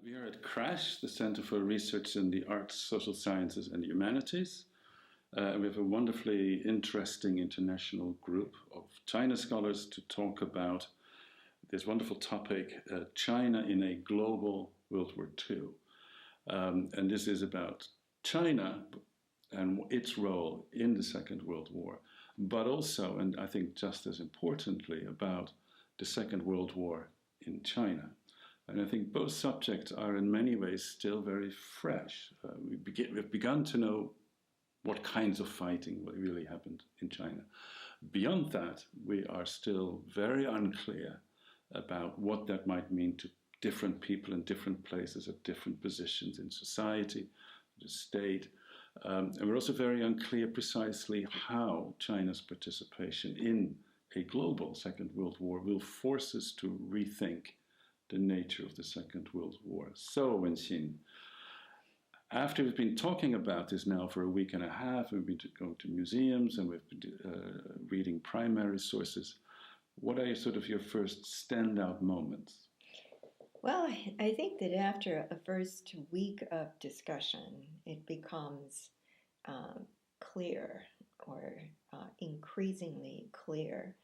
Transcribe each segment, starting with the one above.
We are at CRASSH, the Center for Research in the Arts, Social Sciences and Humanities. We have a wonderfully interesting international group of China scholars to talk about this wonderful topic, China in a global World War II. And this is about China and its role in the Second World War, but also, and I think just as importantly, about the Second World War in China. And I think both subjects are in many ways still very fresh. We've begun to know what kinds of fighting really happened in China. Beyond that, we are still very unclear about what that might mean to different people in different places at different positions in society, the state. And we're also very unclear precisely how China's participation in a global Second World War will force us to rethink the nature of the Second World War. So, Wen-Hsin, after we've been talking about this now for a week and a half, we've been going to museums and we've been reading primary sources, what are sort of your first standout moments? Well, I think that after a first week of discussion, it becomes clear or increasingly clear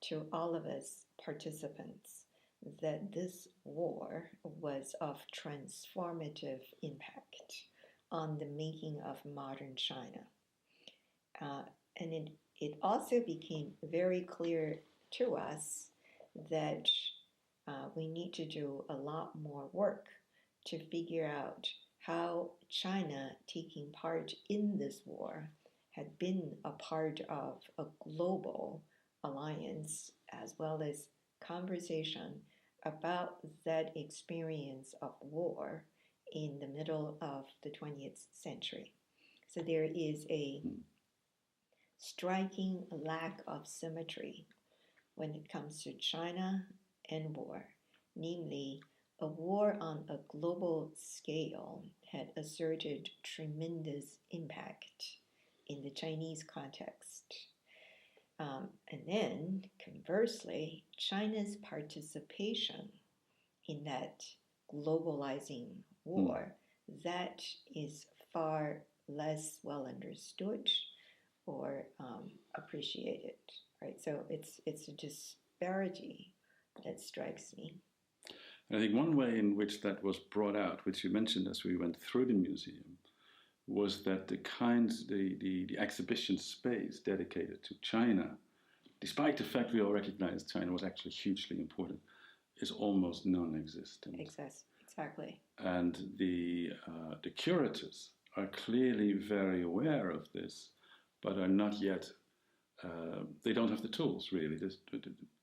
to all of us participants that this war was of transformative impact on the making of modern China. And it also became very clear to us that we need to do a lot more work to figure out how China taking part in this war had been a part of a global alliance as well as conversation about that experience of war in the middle of the 20th century. So there is a striking lack of symmetry when it comes to China and war. Namely, a war on a global scale had exerted tremendous impact in the Chinese context. And then, conversely, China's participation in that globalizing war, that is far less well understood or appreciated, right? So it's a disparity that strikes me. And I think one way in which that was brought out, which you mentioned as we went through the museum, was that the exhibition space dedicated to China, despite the fact we all recognize China was actually hugely important, is almost non-existent. Exactly. And the curators are clearly very aware of this, but are not yet, they don't have the tools really,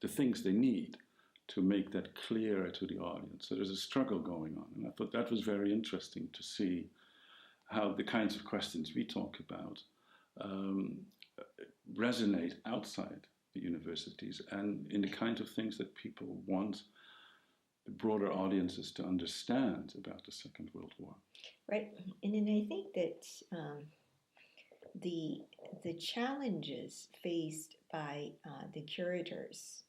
the things they need to make that clearer to the audience. So there's a struggle going on. And I thought that was very interesting to see how the kinds of questions we talk about resonate outside the universities and in the kinds of things that people want the broader audiences to understand about the Second World War. Right. And then I think that the challenges faced by the curators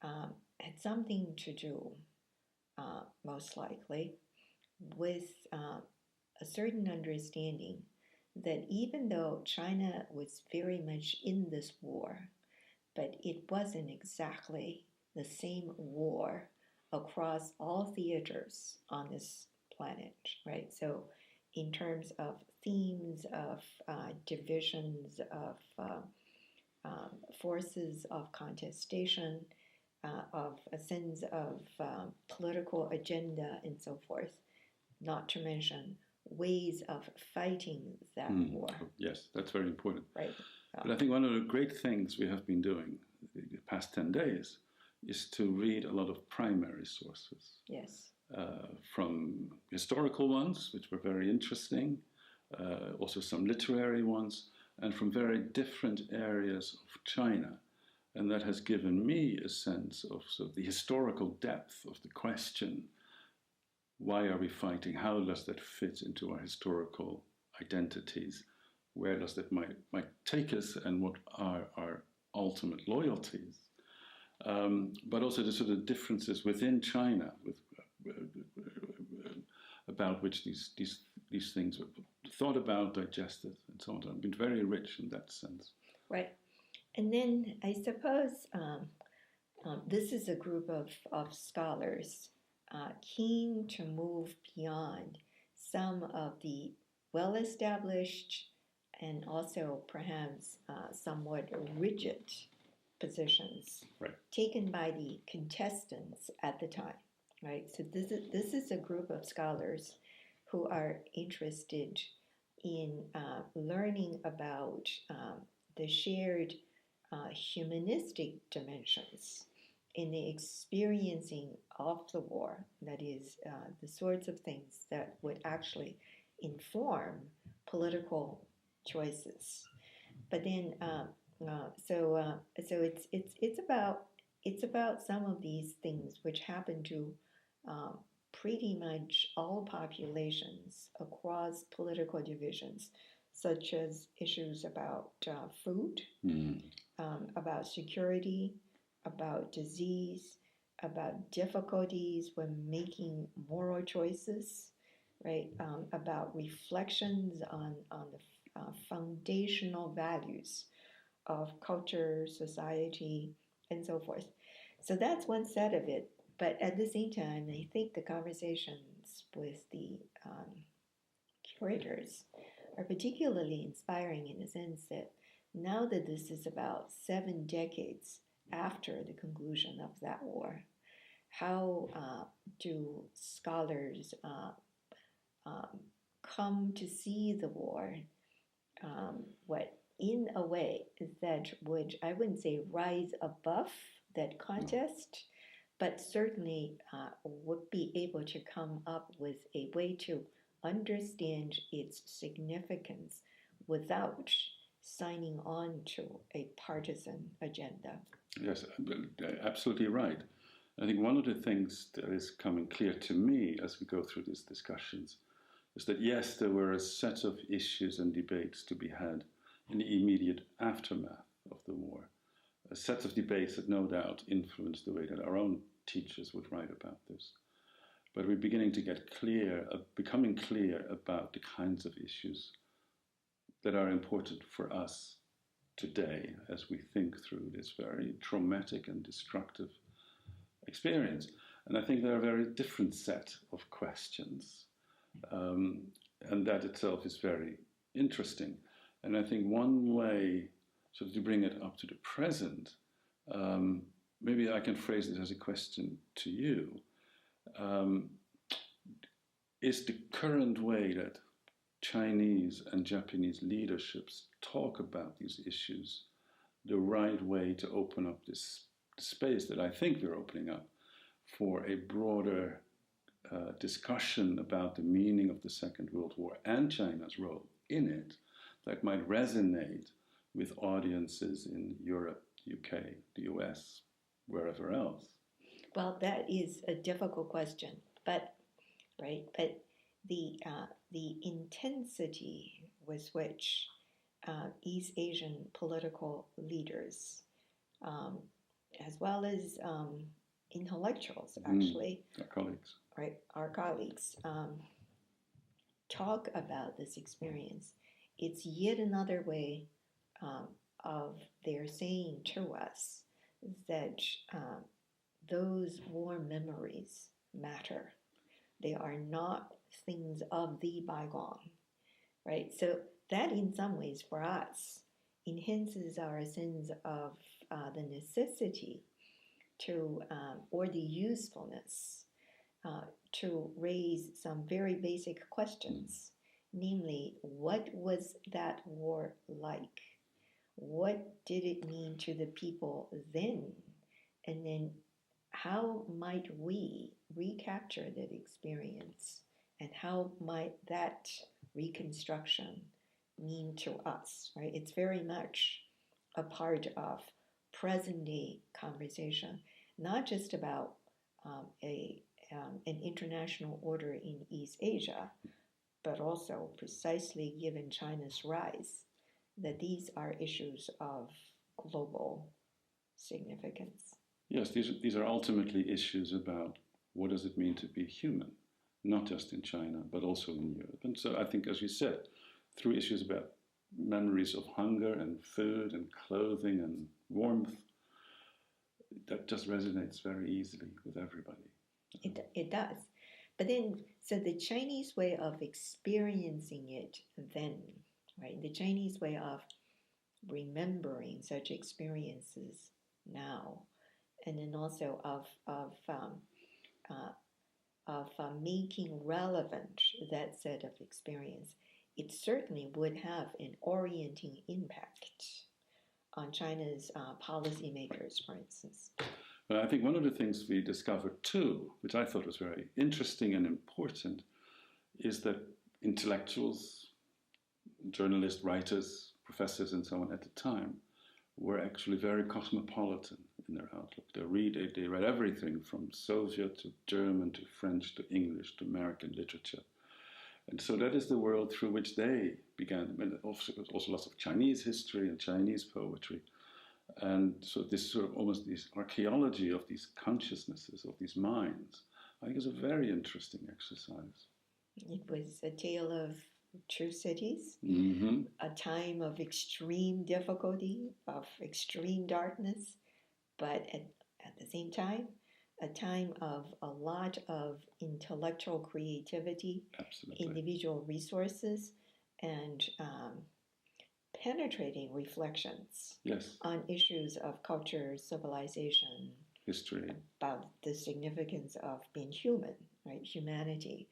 had something to do, most likely, with a certain understanding that even though China was very much in this war, but it wasn't exactly the same war across all theaters on this planet, right? So in terms of themes, of divisions, of forces of contestation, of a sense of political agenda and so forth, not to mention ways of fighting that war. Yes, that's very important. Right. But I think one of the great things we have been doing the past 10 days is to read a lot of primary sources. Yes. From historical ones, which were very interesting, also some literary ones, and from very different areas of China. And that has given me a sense of sort of the historical depth of the question. Why are we fighting? How does that fit into our historical identities? Where does that might take us, and what are our ultimate loyalties? But also the sort of differences within China, with about which these things were thought about, digested, and so on. It's been very rich in that sense. Right. And then I suppose this is a group of scholars keen to move beyond some of the well-established and also perhaps somewhat rigid positions taken by the contestants at the time, right? So this is a group of scholars who are interested in learning about the shared humanistic dimensions in the experiencing of the war, that is, the sorts of things that would actually inform political choices. But then, so it's about some of these things which happen to pretty much all populations across political divisions, such as issues about food, about security, about disease, about difficulties when making moral choices, right? About reflections on the foundational values of culture, society, and so forth. So that's one set of it. But at the same time, I think the conversations with the curators are particularly inspiring in the sense that now that this is about 7 decades after the conclusion of that war, how do scholars come to see the war in a way that would, I wouldn't say rise above that contest, but certainly would be able to come up with a way to understand its significance without signing on to a partisan agenda. Yes, absolutely right. I think one of the things that is coming clear to me as we go through these discussions is that, yes, there were a set of issues and debates to be had in the immediate aftermath of the war, a set of debates that no doubt influenced the way that our own teachers would write about this. But we're beginning to get becoming clear about the kinds of issues that are important for us today as we think through this very traumatic and destructive experience. And I think there are a very different set of questions, and that itself is very interesting. And I think one way sort of to bring it up to the present, maybe I can phrase it as a question to you. Is the current way that Chinese and Japanese leaderships talk about these issues the right way to open up this space that I think we're opening up for a broader discussion about the meaning of the Second World War and China's role in it that might resonate with audiences in Europe, UK, the US, wherever else? Well, that is a difficult question, but the intensity with which East Asian political leaders, as well as intellectuals, actually, our colleagues, talk about this experience, it's yet another way of their saying to us that those war memories matter. They are not things of the bygone, right? So that in some ways for us enhances our sense of the necessity to, or the usefulness to raise some very basic questions, namely, what was that war like? What did it mean to the people then? And then how might we recapture that experience? And how might that reconstruction mean to us, right? It's very much a part of present-day conversation, not just about an international order in East Asia, but also precisely given China's rise, that these are issues of global significance. Yes, these are ultimately issues about what does it mean to be human, not just in China, but also in Europe. And so I think, as you said, through issues about memories of hunger and food and clothing and warmth, that just resonates very easily with everybody. It does. But then, so the Chinese way of experiencing it then, right? The Chinese way of remembering such experiences now, and then also of making relevant that set of experience, it certainly would have an orienting impact on China's policymakers, for instance. Well, I think one of the things we discovered too, which I thought was very interesting and important, is that intellectuals, journalists, writers, professors, and so on at the time were actually very cosmopolitan in their outlook. They read everything from Soviet to German to French to English to American literature. And so that is the world through which they began. And also lots of Chinese history and Chinese poetry. And so this sort of almost this archaeology of these consciousnesses, of these minds, I think is a very interesting exercise. It was a tale of true cities, a time of extreme difficulty, of extreme darkness, but at the same time, a time of a lot of intellectual creativity, individual resources, and penetrating reflections on issues of culture, civilization, history, about the significance of being human, right? Humanity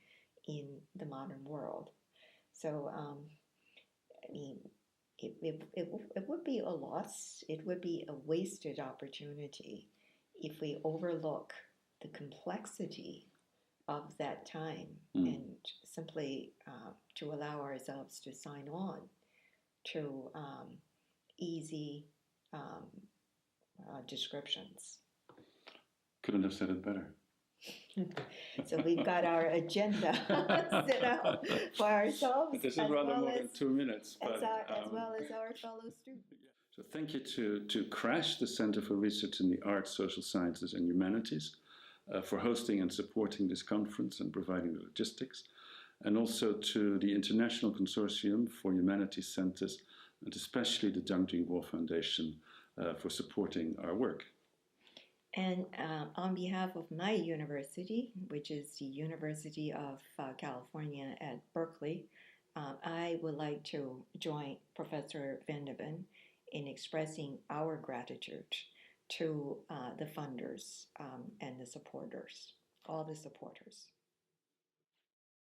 in the modern world. So, I mean, it would be a loss. It would be a wasted opportunity if we overlook the complexity of that time and simply to allow ourselves to sign on to easy descriptions. Couldn't have said it better. So we've got our agenda set out for ourselves. This is rather more than 2 minutes. But, as well as our fellow students. So thank you to CRASSH, the Center for Research in the Arts, Social Sciences and Humanities, for hosting and supporting this conference and providing the logistics, and also to the International Consortium for Humanities Centers, and especially the Jiang Jingguo Foundation for supporting our work. And on behalf of my university, which is the University of California at Berkeley, I would like to join Professor Vanderben in expressing our gratitude to the funders and the supporters, all the supporters.